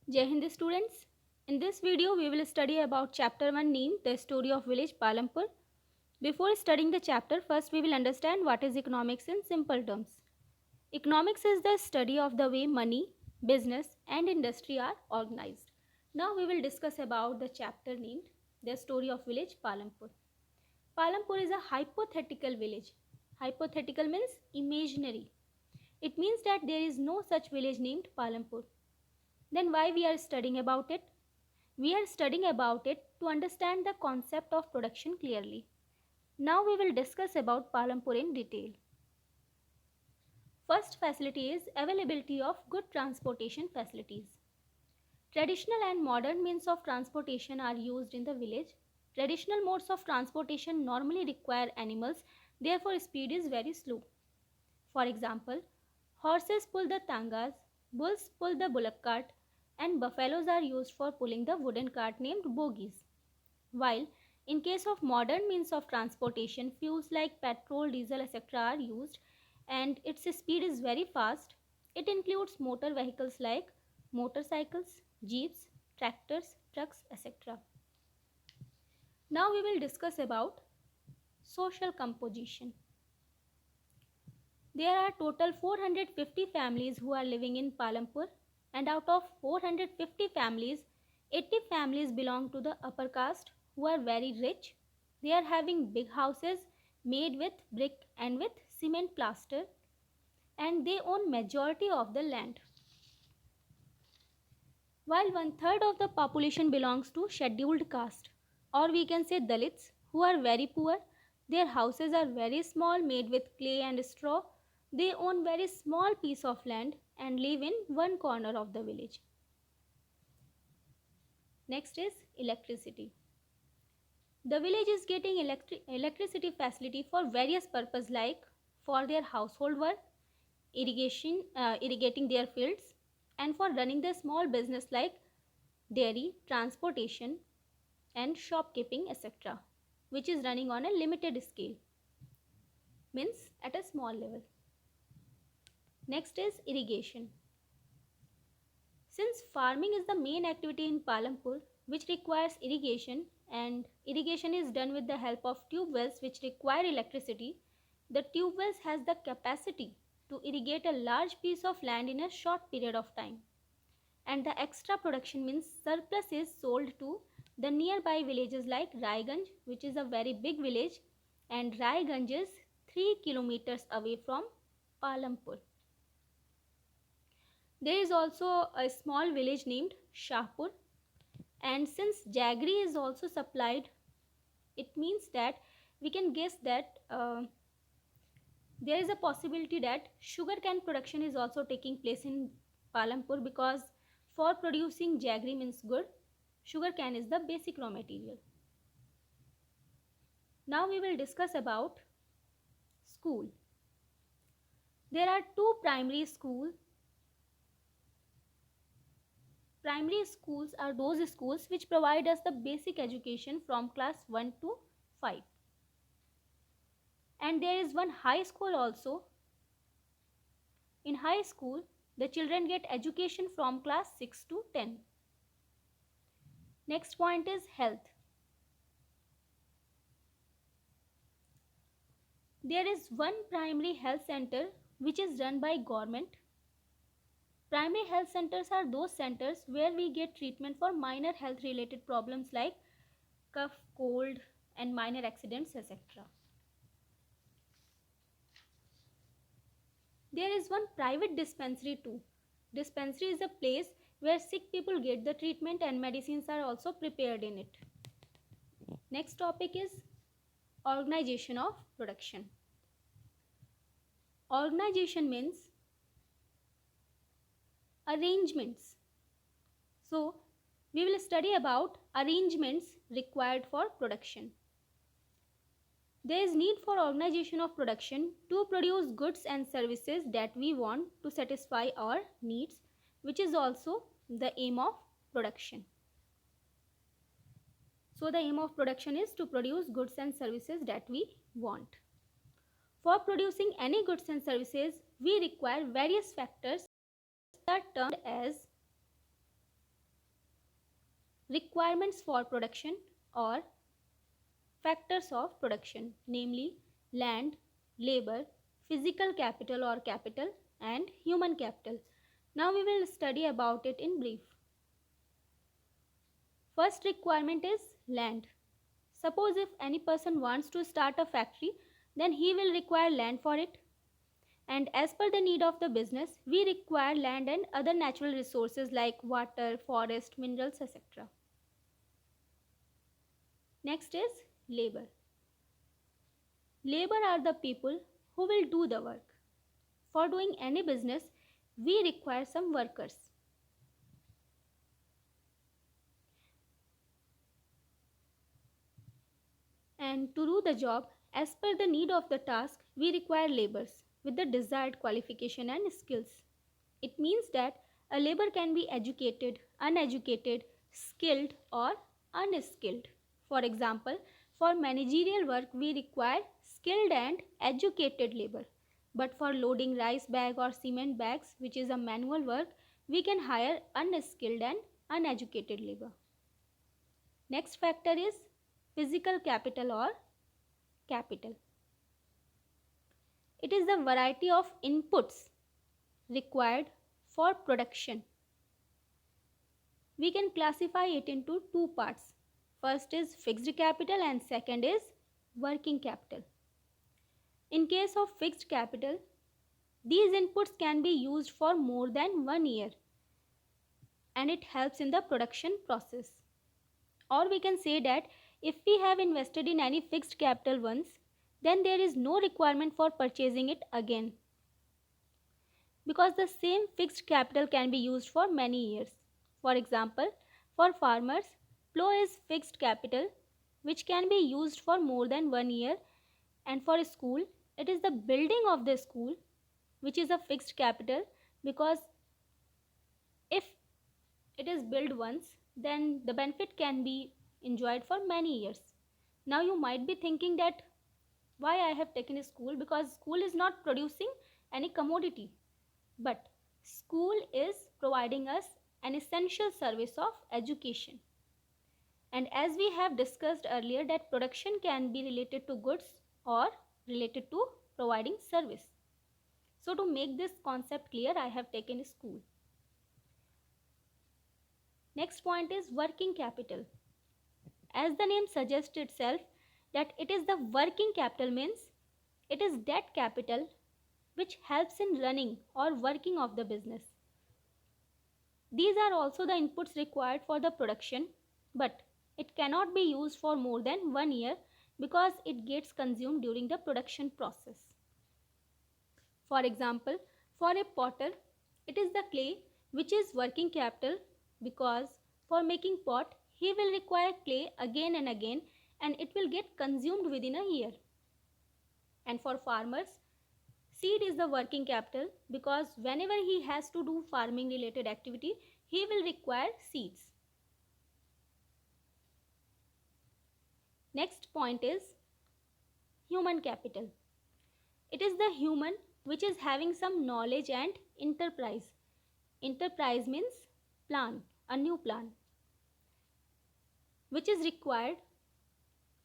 Jai Hind students. In this video we will study about chapter 1 named The Story of Village Palampur. Before studying the chapter, first we will understand what is economics in simple terms. Economics is the study of the way money, business and industry are organized. Now we will discuss about the chapter named The Story of Village Palampur. Palampur is a hypothetical village. Hypothetical means imaginary. It means that there is no such village named Palampur. Then why we are studying about it? We are studying about it to understand the concept of production clearly. Now we will discuss about Palampur in detail. First facility is availability of good transportation facilities. Traditional and modern means of transportation are used in the village. Traditional modes of transportation normally require animals, therefore speed is very slow. For example, horses pull the tangas, bulls pull the bullock cart, and buffaloes are used for pulling the wooden cart named bogies. While in case of modern means of transportation, fuels like petrol, diesel, etc. are used and its speed is very fast. It includes motor vehicles like motorcycles, jeeps, tractors, trucks, etc. Now we will discuss about social composition. There are total 450 families who are living in Palampur, and out of 450 families, 80 families belong to the upper caste who are very rich. They are having big houses made with brick and with cement plaster, and they own majority of the land. While one third of the population belongs to scheduled caste, or we can say Dalits, who are very poor. Their houses are very small, made with clay and straw. They own very small piece of land and live in one corner of the village. Next is electricity. The village is getting electricity facility for various purposes like for their household work, irrigating their fields, and for running their small business like dairy, transportation, and shopkeeping, etc., which is running on a limited scale, means at a small level. Next is irrigation. Since farming is the main activity in Palampur which requires irrigation, and irrigation is done with the help of tube wells which require electricity, the tube wells has the capacity to irrigate a large piece of land in a short period of time. And the extra production means surplus is sold to the nearby villages like Raiganj, which is a very big village, and Raiganj is 3 kilometers away from Palampur. There is also a small village named Shahpur, and since jaggery is also supplied, it means that we can guess that there is a possibility that sugarcane production is also taking place in Palampur, because for producing jaggery means good, sugarcane is the basic raw material. Now we will discuss about school. There are two primary schools. Primary schools are those schools which provide us the basic education from class 1 to 5. And there is one high school also. In high school, the children get education from class 6 to 10. Next point is health. There is one primary health center which is run by government. Primary health centers are those centers where we get treatment for minor health related problems like cough, cold and minor accidents, etc. There is one private dispensary too. Dispensary is a place where sick people get the treatment and medicines are also prepared in it. Next topic is organization of production. Organization means arrangements. So we will study about arrangements required for production. There is need for organization of production to produce goods and services that we want to satisfy our needs, which is also the aim of production. So the aim of production is to produce goods and services that we want. For producing any goods and services, we require various factors that are termed as requirements for production or factors of production, namely land, labor, physical capital or capital, and human capital. Now we will study about it in brief. First requirement is land. Suppose if any person wants to start a factory, then he will require land for it. And as per the need of the business, we require land and other natural resources like water, forest, minerals, etc. Next is labor. Labor are the people who will do the work. For doing any business, we require some workers. And to do the job, as per the need of the task, we require laborers with the desired qualification and skills. It means that a labor can be educated, uneducated, skilled, or unskilled. For example, for managerial work, we require skilled and educated labor. But for loading rice bag or cement bags, which is a manual work, we can hire unskilled and uneducated labor. Next factor is physical capital or capital. It is the variety of inputs required for production. We can classify it into two parts. First is fixed capital and second is working capital. In case of fixed capital, these inputs can be used for more than 1 year and it helps in the production process. Or we can say that if we have invested in any fixed capital once, then there is no requirement for purchasing it again, because the same fixed capital can be used for many years. For example, for farmers, plow is fixed capital which can be used for more than 1 year, and for a school, it is the building of the school which is a fixed capital, because if it is built once, then the benefit can be enjoyed for many years. Now you might be thinking that why I have taken a school, because school is not producing any commodity, but school is providing us an essential service of education. And as we have discussed earlier, that production can be related to goods or related to providing service. So to make this concept clear, I have taken a school. Next point is working capital. As the name suggests itself, that it is the working capital, means it is that capital which helps in running or working of the business. These are also the inputs required for the production, but it cannot be used for more than 1 year because it gets consumed during the production process. For example, for a potter, it is the clay which is working capital, because for making pot, he will require clay again and again and it will get consumed within a year. And for farmers, seed is the working capital, because whenever he has to do farming related activity, he will require seeds. Next point is human capital. It is the human which is having some knowledge and enterprise. Enterprise means plan, a new plan, which is required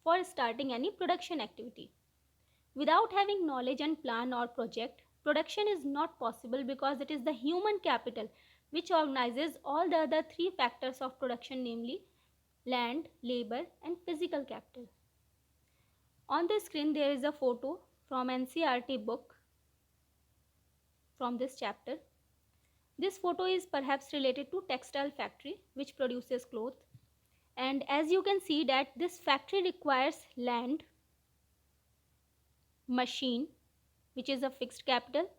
for starting any production activity. Without having knowledge and plan or project, production is not possible, because it is the human capital which organizes all the other three factors of production, namely land, labor, and physical capital. On the screen there is a photo from NCERT book from this chapter. This photo is perhaps related to textile factory which produces cloth, and as you can see that this factory requires land, machine which is a fixed capital,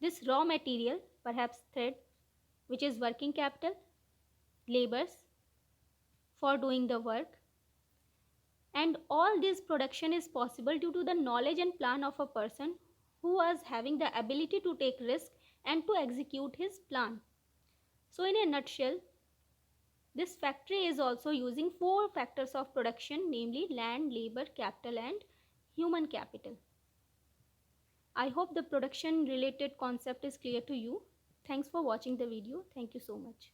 this raw material, perhaps thread, which is working capital, labors for doing the work, and all this production is possible due to the knowledge and plan of a person who was having the ability to take risk and to execute his plan. So in a nutshell, this factory is also using 4 factors of production, namely land, labor, capital, and human capital. I hope the production related concept is clear to you. Thanks for watching the video. Thank you so much.